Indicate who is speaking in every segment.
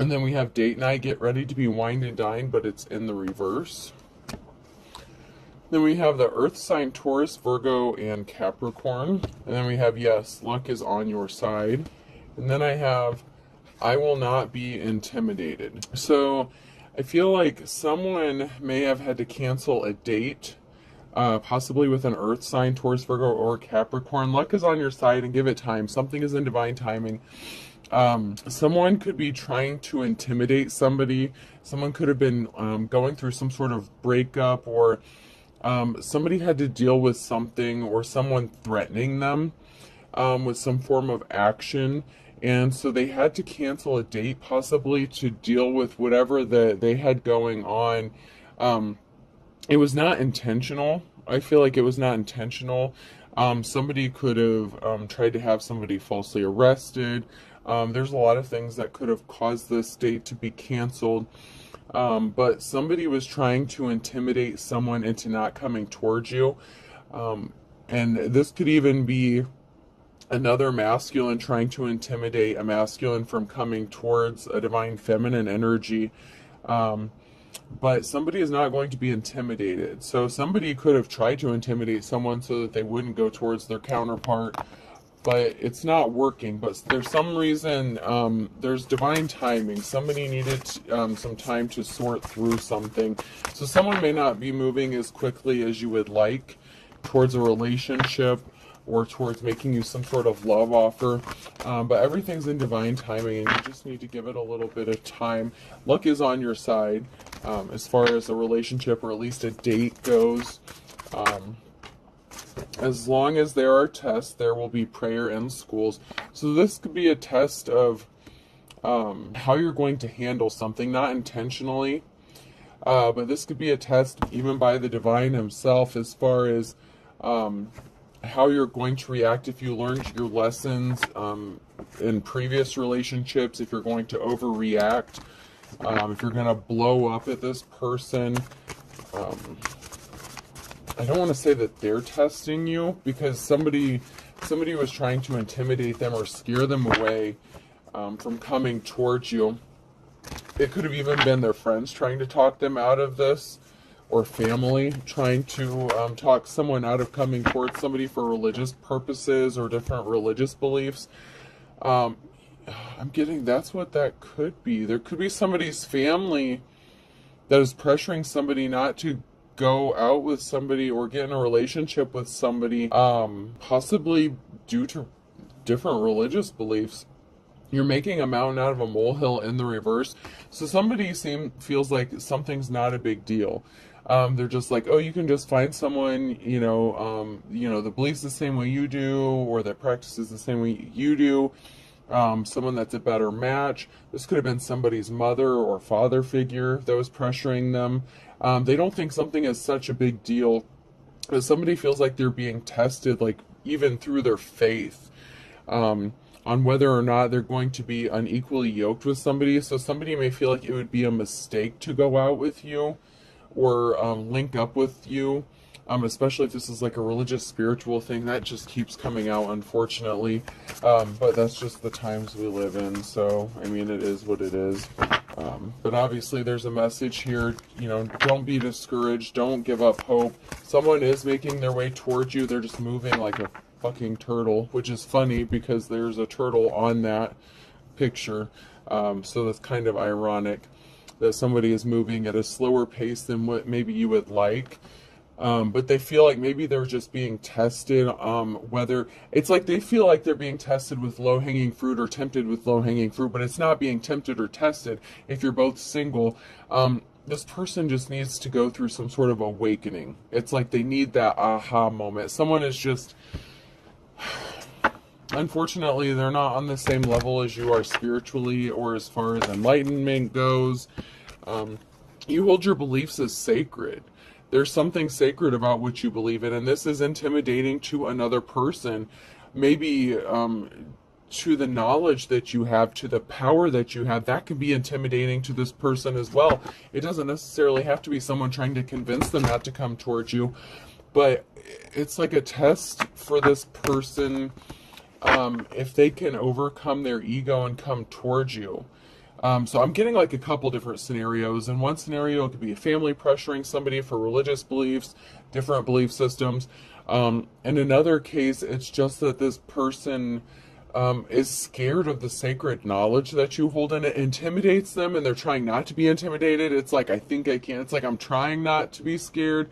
Speaker 1: And then we have date night, get ready to be wined and dined, but it's in the reverse. Then we have the earth sign Taurus, Virgo, and Capricorn. And then we have yes, luck is on your side. And then I have I will not be intimidated. So I feel like someone may have had to cancel a date, possibly with an earth sign, Taurus, Virgo, or Capricorn. Luck is on your side and give it time. Something is in divine timing. Someone could be trying to intimidate somebody. Someone could have been going through some sort of breakup, or somebody had to deal with something, or someone threatening them with some form of action. And so they had to cancel a date, possibly to deal with whatever they had going on. It was not intentional. I feel like it was not intentional. Somebody could have tried to have somebody falsely arrested. There's a lot of things that could have caused this date to be canceled. But somebody was trying to intimidate someone into not coming towards you. And this could even be another masculine trying to intimidate a masculine from coming towards a divine feminine energy. But somebody is not going to be intimidated. So somebody could have tried to intimidate someone so that they wouldn't go towards their counterpart, but it's not working. But there's some reason, there's divine timing. Somebody needed some time to sort through something. So someone may not be moving as quickly as you would like towards a relationship, or towards making you some sort of love offer, but everything's in divine timing, and you just need to give it a little bit of time. Luck is on your side as far as a relationship, or at least a date goes. As long as there are tests, there will be prayer in schools. So this could be a test of how you're going to handle something, not intentionally, but this could be a test even by the divine himself, as far as how you're going to react if you learned your lessons in previous relationships, if you're going to overreact, if you're going to blow up at this person. I don't want to say that they're testing you, because somebody was trying to intimidate them or scare them away from coming towards you. It could have even been their friends trying to talk them out of this, or family trying to talk someone out of coming towards somebody for religious purposes or different religious beliefs. I'm getting that's what that could be. There could be somebody's family that is pressuring somebody not to go out with somebody or get in a relationship with somebody, possibly due to different religious beliefs. You're making a mountain out of a molehill in the reverse. So somebody feels like something's not a big deal. They're just like, oh, you can just find someone, that believes the same way you do, or that practices the same way you do, someone that's a better match. This could have been somebody's mother or father figure that was pressuring them. They don't think something is such a big deal, but somebody feels like they're being tested, like even through their faith, on whether or not they're going to be unequally yoked with somebody. So somebody may feel like it would be a mistake to go out with you, or link up with you, especially if this is like a religious, spiritual thing. That just keeps coming out, unfortunately. But that's just the times we live in. So, I mean, it is what it is. But obviously there's a message here, don't be discouraged. Don't give up hope. Someone is making their way towards you. They're just moving like a fucking turtle, which is funny because there's a turtle on that picture. So that's kind of ironic that somebody is moving at a slower pace than what maybe you would like. But they feel like maybe they're just being tested, whether it's like they feel like they're being tested with low-hanging fruit or tempted with low-hanging fruit, but it's not being tempted or tested if you're both single. This person just needs to go through some sort of awakening. It's like they need that aha moment. Someone is just, unfortunately, they're not on the same level as you are spiritually, or as far as enlightenment goes. You hold your beliefs as sacred. There's something sacred about what you believe in, and this is intimidating to another person. Maybe to the knowledge that you have, to the power that you have, that can be intimidating to this person as well. It doesn't necessarily have to be someone trying to convince them not to come towards you, but it's like a test for this person, if they can overcome their ego and come towards you. So I'm getting like a couple different scenarios. In one scenario, it could be a family pressuring somebody for religious beliefs, different belief systems. In another case, it's just that this person is scared of the sacred knowledge that you hold, and it intimidates them, and they're trying not to be intimidated. It's like, I think I can. It's like, I'm trying not to be scared.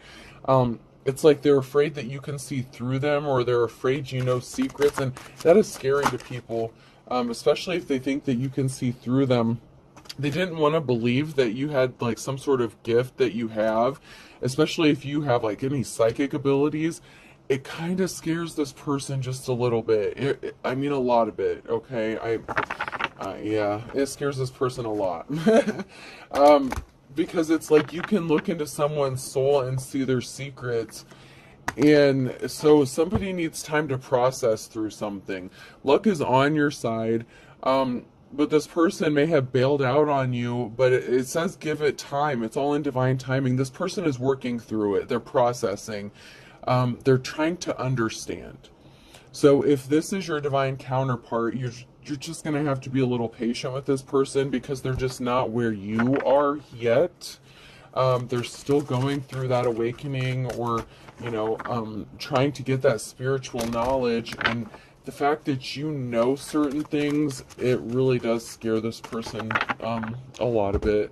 Speaker 1: It's like they're afraid that you can see through them, or they're afraid you know secrets, and that is scary to people, especially if they think that you can see through them. They didn't want to believe that you had like some sort of gift that you have, especially if you have like any psychic abilities. It kind of scares this person just a little bit. I mean, a lot of it. Okay, yeah, it scares this person a lot. Because it's like you can look into someone's soul and see their secrets. And so somebody needs time to process through something. Luck is on your side. But this person may have bailed out on you, but it says give it time. It's all in divine timing. This person is working through it. They're processing. They're trying to understand. So if this is your divine counterpart, you're just going to have to be a little patient with this person, because they're just not where you are yet. They're still going through that awakening, or, trying to get that spiritual knowledge. And the fact that you know certain things, it really does scare this person a lot of it.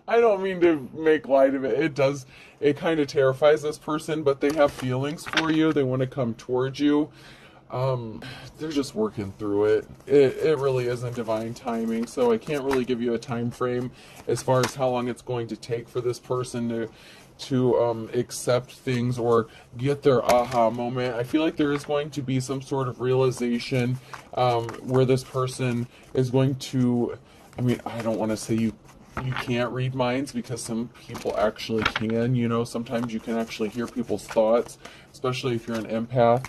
Speaker 1: I don't mean to make light of it. It does. It kind of terrifies this person, but they have feelings for you. They want to come towards you. They're just working through it. It really isn't divine timing, so I can't really give you a time frame as far as how long it's going to take for this person to accept things or get their aha moment. I feel like there is going to be some sort of realization where this person is going to, I mean, I don't want to say you can't read minds, because some people actually can. Sometimes you can actually hear people's thoughts, especially if you're an empath.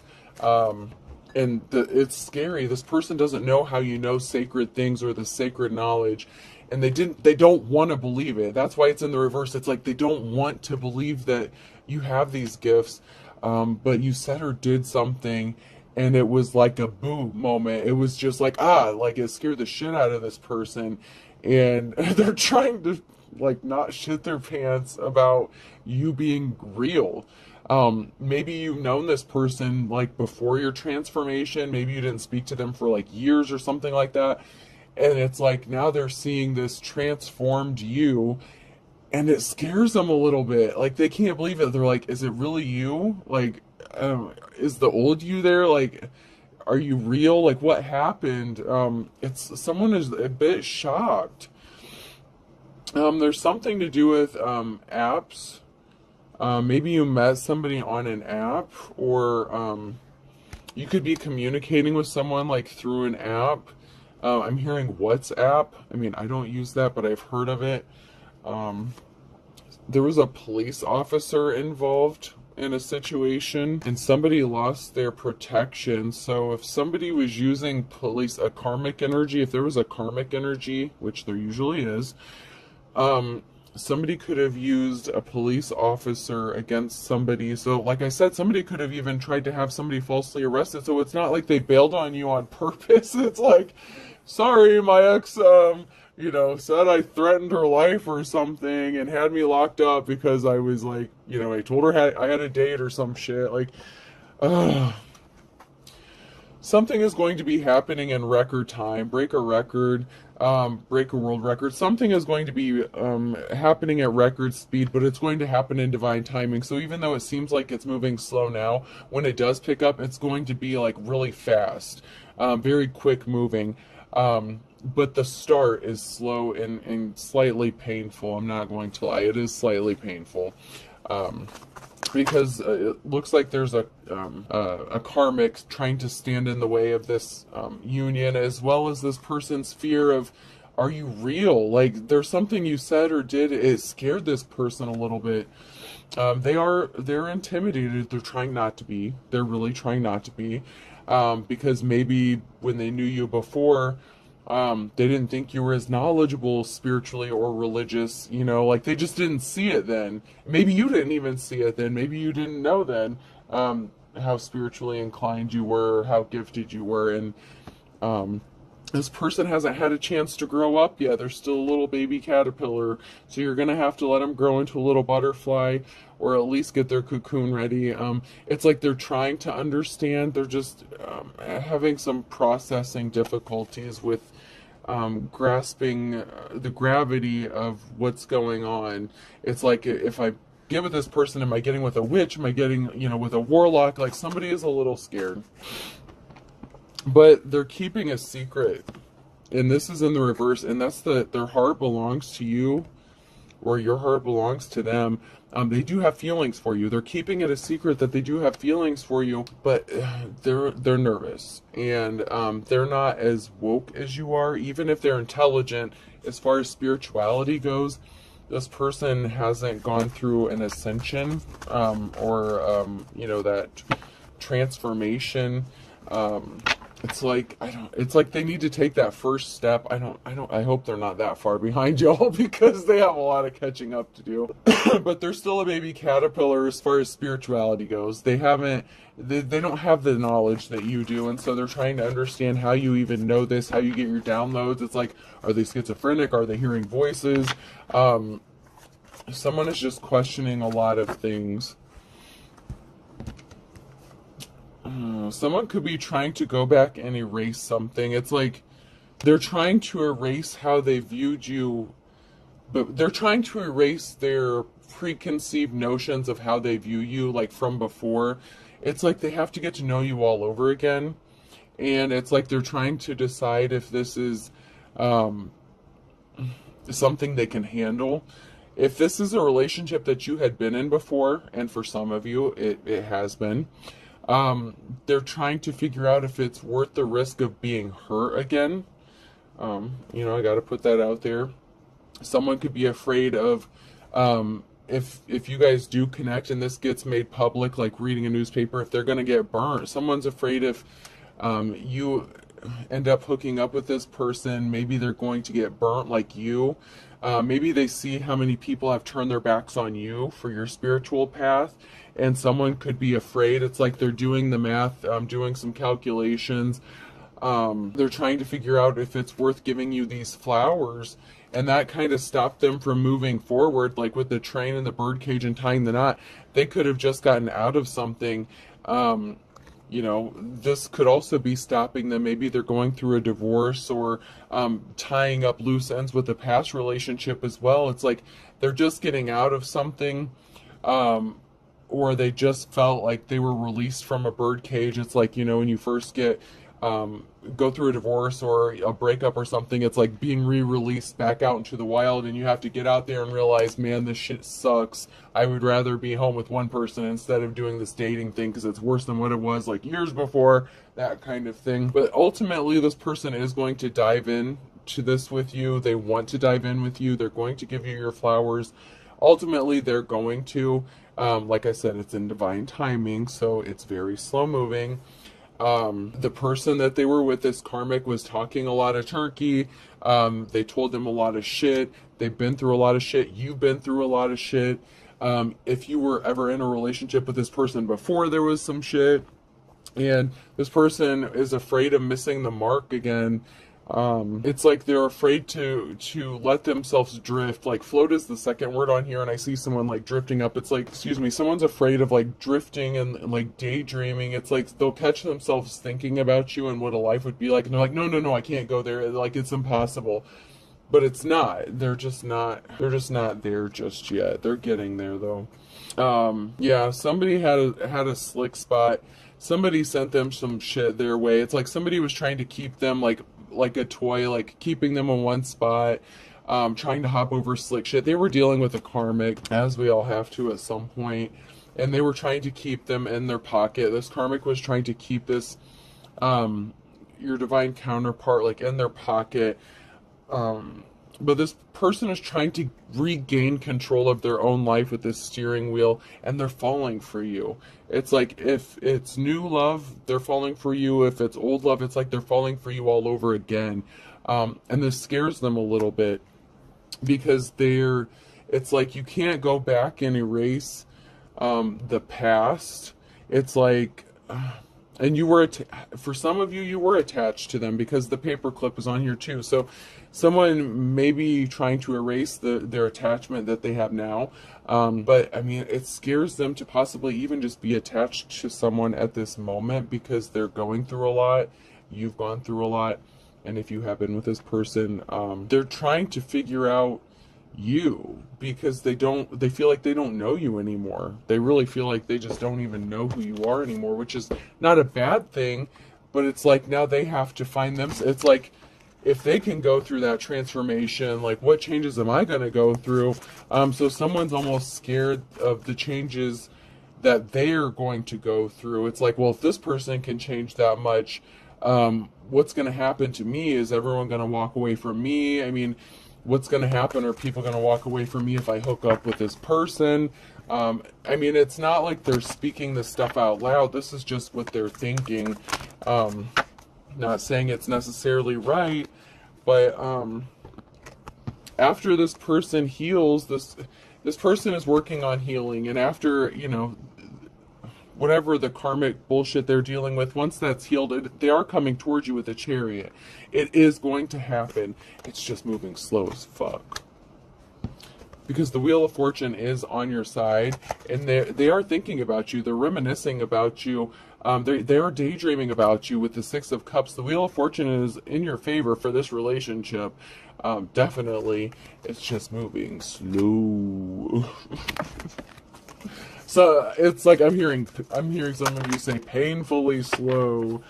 Speaker 1: It's scary. This person doesn't know how you know sacred things or the sacred knowledge, and they don't want to believe it. That's why it's in the reverse. It's like they don't want to believe that you have these gifts, but you said or did something, and it was like a boo moment. It was just like, like it scared the shit out of this person, and they're trying to like not shit their pants about you being real. Maybe you've known this person like before your transformation. Maybe you didn't speak to them for like years or something like that. And it's like now they're seeing this transformed you, and it scares them a little bit. Like they can't believe it. They're like, is it really you? Like, is the old you there? Like, are you real? Like, what happened? Someone is a bit shocked. There's something to do with apps. Maybe you met somebody on an app, or you could be communicating with someone like through an app. I'm hearing WhatsApp. I mean, I don't use that, but I've heard of it. There was a police officer involved in a situation, and somebody lost their protection. So if somebody was using a karmic energy, if there was a karmic energy, which there usually is, somebody could have used a police officer against somebody. So like I said, somebody could have even tried to have somebody falsely arrested. So it's not like they bailed on you on purpose. It's like, sorry, my ex, said I threatened her life or something and had me locked up because I was like, I told her I had a date or some shit. Like, something is going to be happening in record time. Break a record, break a world record. Something is going to be happening at record speed, but it's going to happen in divine timing. So even though it seems like it's moving slow now, when it does pick up, it's going to be like really fast, very quick moving. But the start is slow and slightly painful. I'm not going to lie, it is slightly painful. Because it looks like there's a karmic trying to stand in the way of this union, as well as this person's fear of, are you real? Like, there's something you said or did, it scared this person a little bit. They're intimidated. They're trying not to be. They're really trying not to be. Because maybe when they knew you before, they didn't think you were as knowledgeable spiritually or religious, like they just didn't see it then. Maybe you didn't even see it then. Maybe you didn't know then how spiritually inclined you were, how gifted you were. And This person hasn't had a chance to grow up yet. They're still a little baby caterpillar. So you're going to have to let them grow into a little butterfly, or at least get their cocoon ready. It's like they're trying to understand. They're just having some processing difficulties with grasping the gravity of what's going on. It's like, if I get with this person, am I getting with a witch? Am I getting, with a warlock? Like, somebody is a little scared. But they're keeping a secret, and this is in the reverse, and that's their heart belongs to you, or your heart belongs to them. They do have feelings for you. They're keeping it a secret that they do have feelings for you, but they're nervous, and they're not as woke as you are. Even if they're intelligent, as far as spirituality goes, this person hasn't gone through an ascension, or that transformation. It's like, it's like they need to take that first step. I hope they're not that far behind y'all, because they have a lot of catching up to do. But they're still a baby caterpillar as far as spirituality goes. They don't have the knowledge that you do, and so they're trying to understand how you even know this, how you get your downloads. It's like, are they schizophrenic? Are they hearing voices? Someone is just questioning a lot of things. Someone could be trying to go back and erase something. It's like they're trying to erase how they viewed you, but they're trying to erase their preconceived notions of how they view you, like from before. It's like they have to get to know you all over again. And it's like they're trying to decide if this is something they can handle. If this is a relationship that you had been in before, and for some of you, it has been, they're trying to figure out if it's worth the risk of being hurt again. I got to put that out there. Someone could be afraid of, if you guys do connect and this gets made public, like reading a newspaper, if they're going to get burnt. Someone's afraid if you end up hooking up with this person, maybe they're going to get burnt like you. Maybe they see how many people have turned their backs on you for your spiritual path, and someone could be afraid. It's like they're doing the math, doing some calculations. They're trying to figure out if it's worth giving you these flowers, and that kind of stopped them from moving forward, like with the train and the birdcage and tying the knot. They could have just gotten out of something. This could also be stopping them. Maybe they're going through a divorce, or tying up loose ends with a past relationship as well. It's like they're just getting out of something, or they just felt like they were released from a birdcage. It's like, when you first go through a divorce or a breakup or something, it's like being re-released back out into the wild, and you have to get out there and realize, man, this shit sucks. I would rather be home with one person instead of doing this dating thing, because it's worse than what it was like years before, that kind of thing. But ultimately, this person is going to dive in to this with you. They want to dive in with you. They're going to give you your flowers. Ultimately, they're going to, like I said, it's in divine timing, so it's very slow moving. The person that they were with, this karmic, was talking a lot of turkey. They told them a lot of shit. They've been through a lot of shit. You've been through a lot of shit. If you were ever in a relationship with this person before, there was some shit. And this person is afraid of missing the mark again. It's like they're afraid to let themselves drift. Like, float is the second word on here, and I see someone like drifting up. It's like, someone's afraid of like drifting and like daydreaming. It's like they'll catch themselves thinking about you and what a life would be like, and they're like, no, I can't go there. Like, it's impossible. But it's not. They're just not there just yet. They're getting there though. Somebody had a slick spot. Somebody sent them some shit their way. It's like somebody was trying to keep them like a toy, like keeping them in one spot, trying to hop over slick shit. They were dealing with a karmic, as we all have to at some point, and they were trying to keep them in their pocket. This karmic was trying to keep this, your divine counterpart, like in their pocket. But this person is trying to regain control of their own life with this steering wheel, and they're falling for you. It's like, if it's new love, they're falling for you. If it's old love, it's like they're falling for you all over again. And this scares them a little bit, because it's like you can't go back and erase the past. It's like, And you were, for some of you, you were attached to them because the paperclip was on here too. So someone may be trying to erase their attachment that they have now. But I mean, it scares them to possibly even just be attached to someone at this moment because they're going through a lot. You've gone through a lot. And if you have been with this person, they're trying to figure out you because they feel like they don't know you anymore. They really feel like they just don't even know who you are anymore, which is not a bad thing, but it's like now they have to find them. It's like if they can go through that transformation, like what changes am I going to go through? So someone's almost scared of the changes that they're going to go through. It's like, well, if this person can change that much, what's going to happen to me? Is everyone going to walk away from me? I mean, what's going to happen? Are people going to walk away from me if I hook up with this person? I mean, it's not like they're speaking this stuff out loud. This is just what they're thinking. Not saying it's necessarily right, but after this person heals, this person is working on healing, and after, you know, whatever the karmic bullshit they're dealing with, once that's healed, they are coming towards you with a chariot. It is going to happen. It's just moving slow as fuck. Because the Wheel of Fortune is on your side, and they are thinking about you. They're reminiscing about you. They are daydreaming about you with the Six of Cups. The Wheel of Fortune is in your favor for this relationship. Definitely. It's just moving slow. So it's like I'm hearing some of you say painfully slow.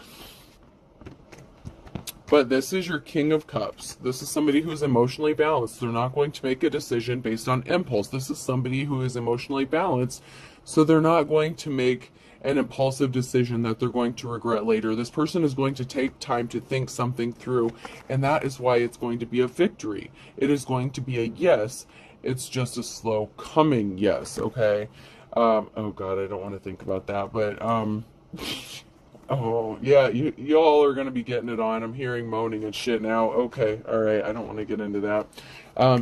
Speaker 1: But this is your King of Cups. This is somebody who's emotionally balanced. They're not going to make a decision based on impulse. This is somebody who is emotionally balanced, so they're not going to make an impulsive decision that they're going to regret later. This person is going to take time to think something through, and that is why it's going to be a victory. It is going to be a yes. It's just a slow coming yes, okay? Oh God, I don't want to think about that, but, oh, yeah, y'all are going to be getting it on. I'm hearing moaning and shit now. Okay, all right, I don't want to get into that.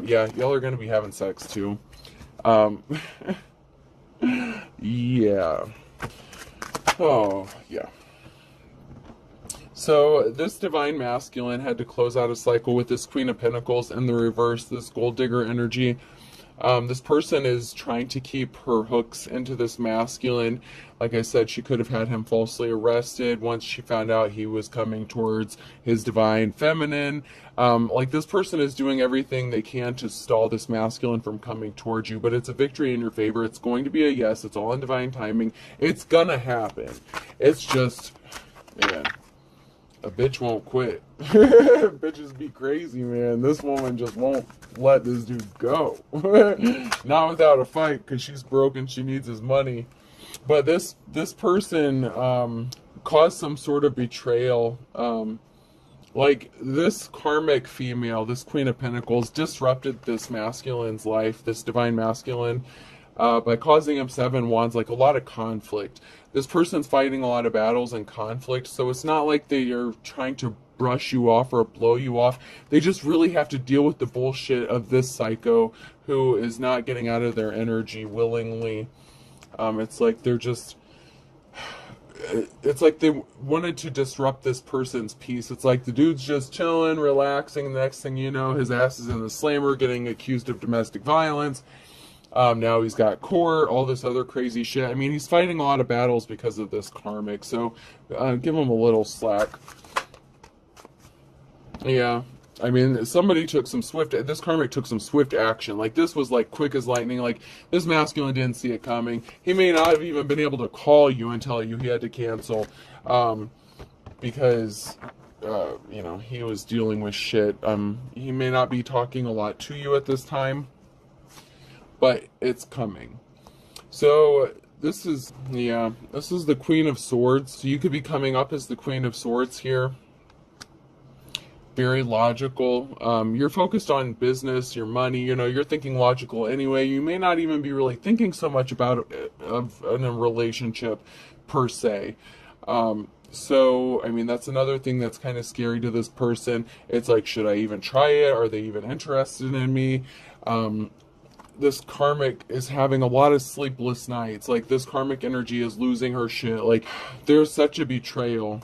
Speaker 1: Yeah, y'all are going to be having sex too. Yeah. Oh, yeah. So this divine masculine had to close out a cycle with this Queen of Pentacles in the reverse, this gold digger energy. This person is trying to keep her hooks into this masculine. Like I said, she could have had him falsely arrested once she found out he was coming towards his divine feminine. Like this person is doing everything they can to stall this masculine from coming towards you, but it's a victory in your favor. It's going to be a yes. It's all in divine timing. It's gonna happen. It's just, man, a bitch won't quit. Bitches be crazy, man. This woman just won't let this dude go. Not without a fight, because she's broken. She needs his money. But this person caused some sort of betrayal. Like this karmic female, this Queen of Pentacles, disrupted this masculine's life, this divine masculine, by causing him 7 wands, like a lot of conflict. This person's fighting a lot of battles and conflict, so it's not like they are trying to brush you off or blow you off. They just really have to deal with the bullshit of this psycho who is not getting out of their energy willingly. It's like they're just... It's like they wanted to disrupt this person's peace. It's like the dude's just chilling, relaxing. The next thing you know, his ass is in the slammer, getting accused of domestic violence. Now he's got court, all this other crazy shit. I mean, he's fighting a lot of battles because of this karmic, so give him a little slack. Yeah, I mean, this karmic took some swift action. Like, this was like quick as lightning. Like, this masculine didn't see it coming. He may not have even been able to call you and tell you he had to cancel, because, you know, he was dealing with shit. He may not be talking a lot to you at this time, but it's coming. So this is the Queen of Swords. So you could be coming up as the Queen of Swords here. Very logical. You're focused on business, your money, you know, you're thinking logical anyway. You may not even be really thinking so much about in a relationship per se. So, I mean, that's another thing that's kind of scary to this person. It's like, should I even try it? Are they even interested in me? this karmic is having a lot of sleepless nights. Like, this karmic energy is losing her shit. Like, there's such a betrayal.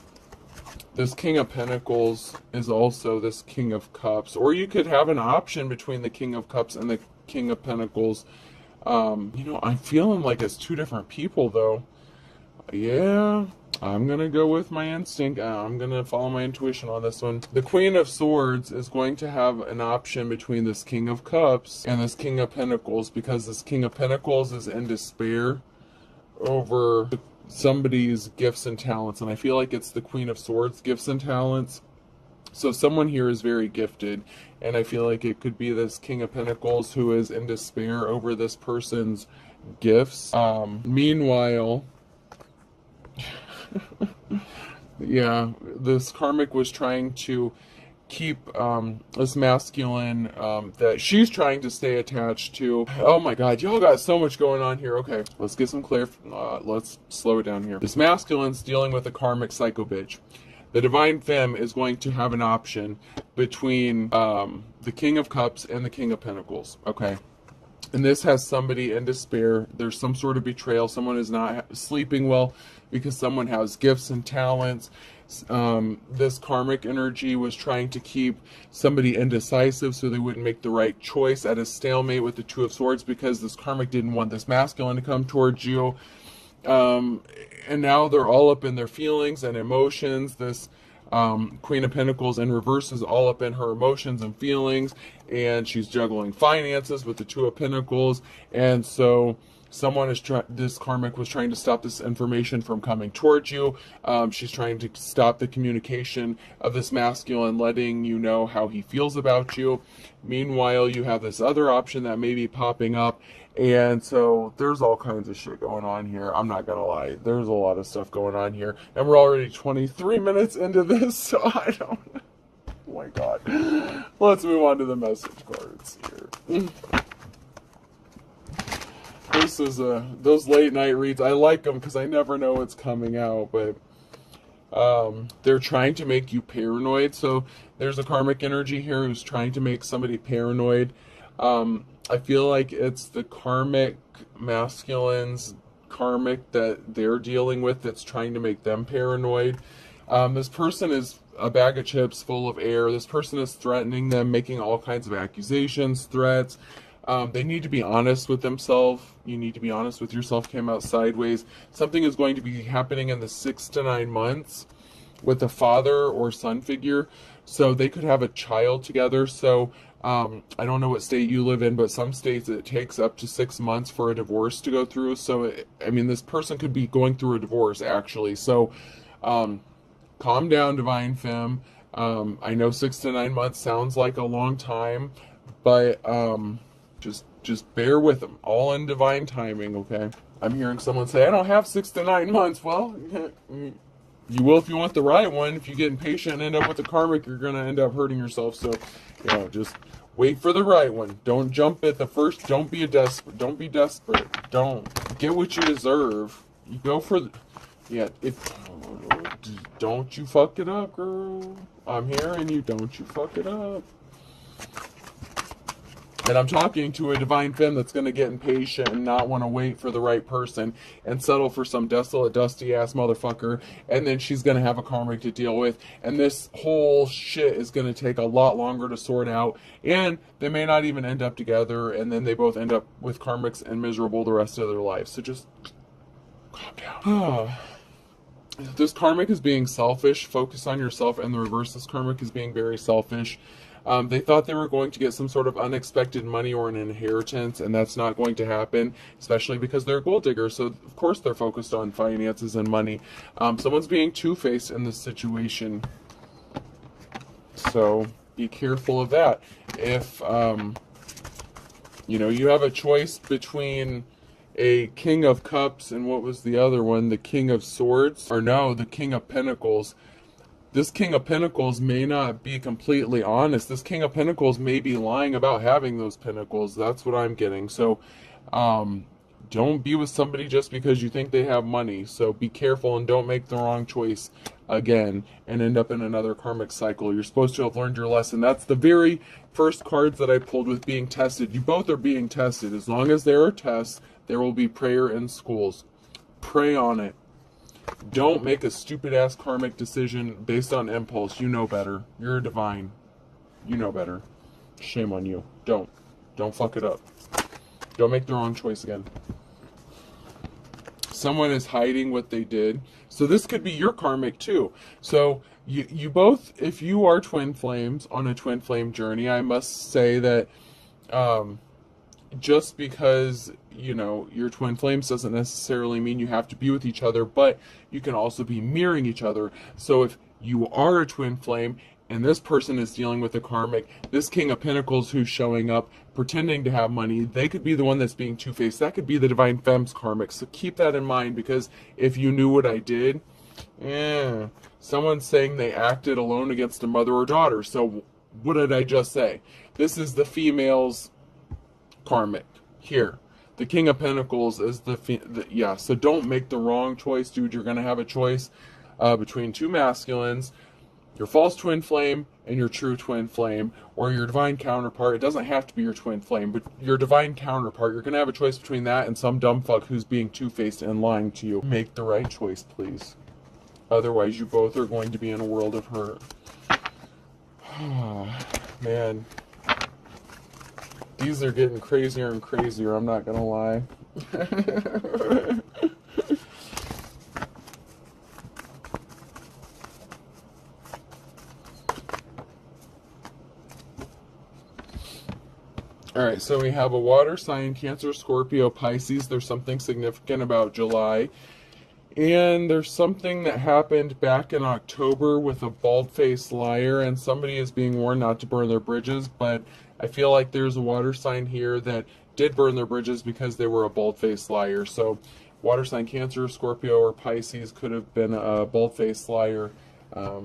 Speaker 1: This King of Pentacles is also this King of Cups. Or you could have an option between the King of Cups and the King of Pentacles. You know, I'm feeling like it's two different people, though. Yeah, I'm going to go with my instinct. I'm going to follow my intuition on this one. The Queen of Swords is going to have an option between this King of Cups and this King of Pentacles, because this King of Pentacles is in despair over somebody's gifts and talents. And I feel like it's the Queen of Swords gifts and talents. So someone here is very gifted, and I feel like it could be this King of Pentacles who is in despair over this person's gifts. Meanwhile, yeah, this karmic was trying to keep this masculine that she's trying to stay attached to. Oh my god, y'all got so much going on here. Okay, let's get some let's slow it down here. This masculine's dealing with a karmic psycho bitch. The Divine Femme is going to have an option between the King of Cups and the King of Pentacles. Okay. And this has somebody in despair. There's some sort of betrayal. Someone is not sleeping well because someone has gifts and talents. This karmic energy was trying to keep somebody indecisive so they wouldn't make the right choice, at a stalemate with the Two of Swords, because this karmic didn't want this masculine to come towards you. And now they're all up in their feelings and emotions. This Queen of Pentacles in reverse is all up in her emotions and feelings, and she's juggling finances with the Two of Pentacles. And so someone is this karmic was trying to stop this information from coming towards you. She's trying to stop the communication of this masculine letting you know how he feels about you. Meanwhile, you have this other option that may be popping up. And so there's all kinds of shit going on here. I'm not gonna lie. There's a lot of stuff going on here. And we're already 23 minutes into this, so I don't... Oh my god. Let's move on to the message cards here. This is those late night reads. I like them because I never know what's coming out, but they're trying to make you paranoid. So there's a karmic energy here who's trying to make somebody paranoid. I feel like it's the karmic masculine's karmic that they're dealing with that's trying to make them paranoid. This person is a bag of chips full of air. This person is threatening them, making all kinds of accusations, threats. They need to be honest with themselves. You need to be honest with yourself. Came out sideways. Something is going to be happening in the 6 to 9 months with a father or son figure. So they could have a child together. So I don't know what state you live in, but some states it takes up to 6 months for a divorce to go through. So, I mean, this person could be going through a divorce, actually. So, calm down, Divine Femme. I know 6 to 9 months sounds like a long time, but just bear with them. All in divine timing, okay? I'm hearing someone say, I don't have 6 to 9 months. Well, you will if you want the right one. If you get impatient and end up with a karmic, you're going to end up hurting yourself. So, you know, just wait for the right one. Don't jump at the first. Don't be desperate. Don't be desperate. Don't get what you deserve. You go for the... Yeah, don't you fuck it up, girl. I'm hearing you. Don't you fuck it up. And I'm talking to a Divine Femme that's going to get impatient and not want to wait for the right person and settle for some desolate, dusty-ass motherfucker. And then she's going to have a karmic to deal with. And this whole shit is going to take a lot longer to sort out. And they may not even end up together. And then they both end up with karmics and miserable the rest of their life. So just calm down. This karmic is being selfish. Focus on yourself. And the reverse, this karmic is being very selfish. They thought they were going to get some sort of unexpected money or an inheritance, and that's not going to happen, especially because they're a gold digger. So, of course, they're focused on finances and money. Someone's being two-faced in this situation. So, be careful of that. If, you know, you have a choice between a King of Cups and what was the other one? The King of Swords? Or no, the King of Pentacles. This King of Pentacles may not be completely honest. This King of Pentacles may be lying about having those pentacles. That's what I'm getting. So, Don't be with somebody just because you think they have money. So be careful and don't make the wrong choice again and end up in another karmic cycle. You're supposed to have learned your lesson. That's the very first cards that I pulled with being tested. You both are being tested. As long as there are tests, there will be prayer in schools. Pray on it. Don't make a stupid ass karmic decision based on impulse. You know better. You're divine. You know better. Shame on you. Don't fuck it up. Don't make the wrong choice again. Someone is hiding what they did. So this could be your karmic too. So you both, if you are twin flames on a twin flame journey, I must say that just because, you know, you're twin flames doesn't necessarily mean you have to be with each other, but you can also be mirroring each other. So if you are a twin flame and this person is dealing with a karmic, this King of Pentacles who's showing up pretending to have money, they could be the one that's being two-faced. That could be the Divine Femme's karmic. So keep that in mind, because if you knew what I did, someone's saying they acted alone against a mother or daughter. So what did I just say? This is the female's karmic here. The King of Pentacles is so don't make the wrong choice, dude. You're going to have a choice between two masculines, your false twin flame and your true twin flame, or your divine counterpart. It doesn't have to be your twin flame, but your divine counterpart. You're going to have a choice between that and some dumb fuck who's being two-faced and lying to you. Make the right choice, please. Otherwise, you both are going to be in a world of hurt. Man. These are getting crazier and crazier, I'm not going to lie. Alright, so we have a water sign, Cancer, Scorpio, Pisces. There's something significant about July. And there's something that happened back in October with a bald-faced liar, and somebody is being warned not to burn their bridges, but I feel like there's a water sign here that did burn their bridges because they were a bald-faced liar. So water sign, Cancer, Scorpio, or Pisces could have been a bald-faced liar.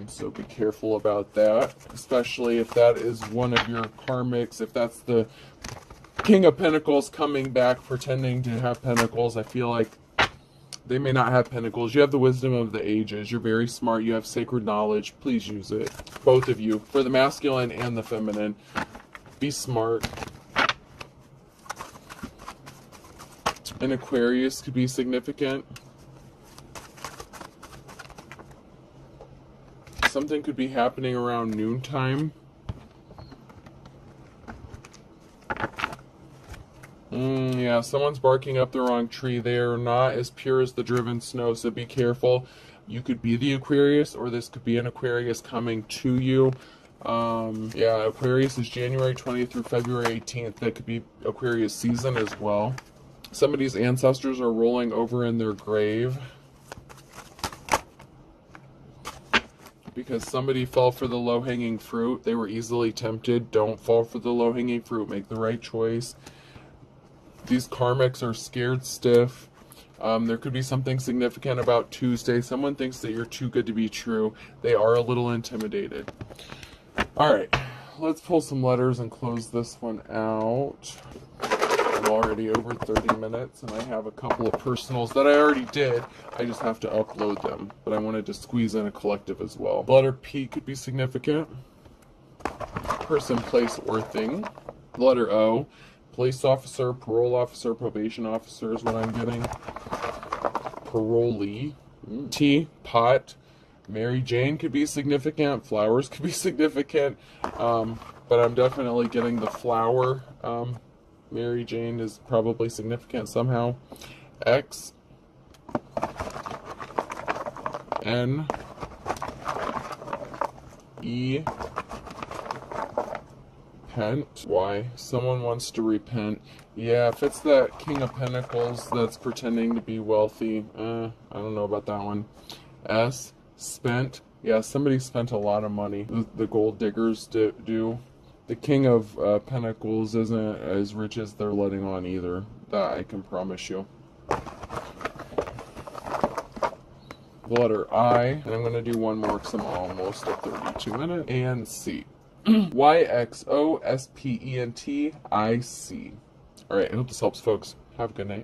Speaker 1: So be careful about that, especially if that is one of your karmics. If that's the King of Pentacles coming back pretending to have pentacles, I feel like they may not have pentacles. You have the wisdom of the ages. You're very smart. You have sacred knowledge. Please use it. Both of you. For the masculine and the feminine. Be smart. An Aquarius could be significant. Something could be happening around noontime. Yeah, someone's barking up the wrong tree. They are not as pure as the driven snow, so be careful. You could be the Aquarius, or this could be an Aquarius coming to you. Yeah, Aquarius is January 20th through February 18th. That could be Aquarius season as well. Somebody's ancestors are rolling over in their grave because somebody fell for the low-hanging fruit. They were easily tempted. Don't fall for the low-hanging fruit. Make the right choice. These karmics are scared stiff. There could be something significant about Tuesday. Someone thinks that you're too good to be true. They are a little intimidated. Alright, let's pull some letters and close this one out. I'm already over 30 minutes, and I have a couple of personals that I already did. I just have to upload them, but I wanted to squeeze in a collective as well. Letter P could be significant. Person, place, or thing. Letter O. Police officer, parole officer, probation officer is what I'm getting. Parolee. T, pot. Mary Jane could be significant. Flowers could be significant. But I'm definitely getting the flower. Mary Jane is probably significant somehow. X. N. E. Repent. Why? Someone wants to repent. Yeah, if it's that King of Pentacles that's pretending to be wealthy, I don't know about that one. S. Spent. Yeah, somebody spent a lot of money. The gold diggers do. The King of Pentacles isn't as rich as they're letting on either. That I can promise you. The letter I, and I'm going to do one more because I'm almost at 32 minutes. And C. YXOSPENTIC. Alright, I hope this helps, folks. Have a good night.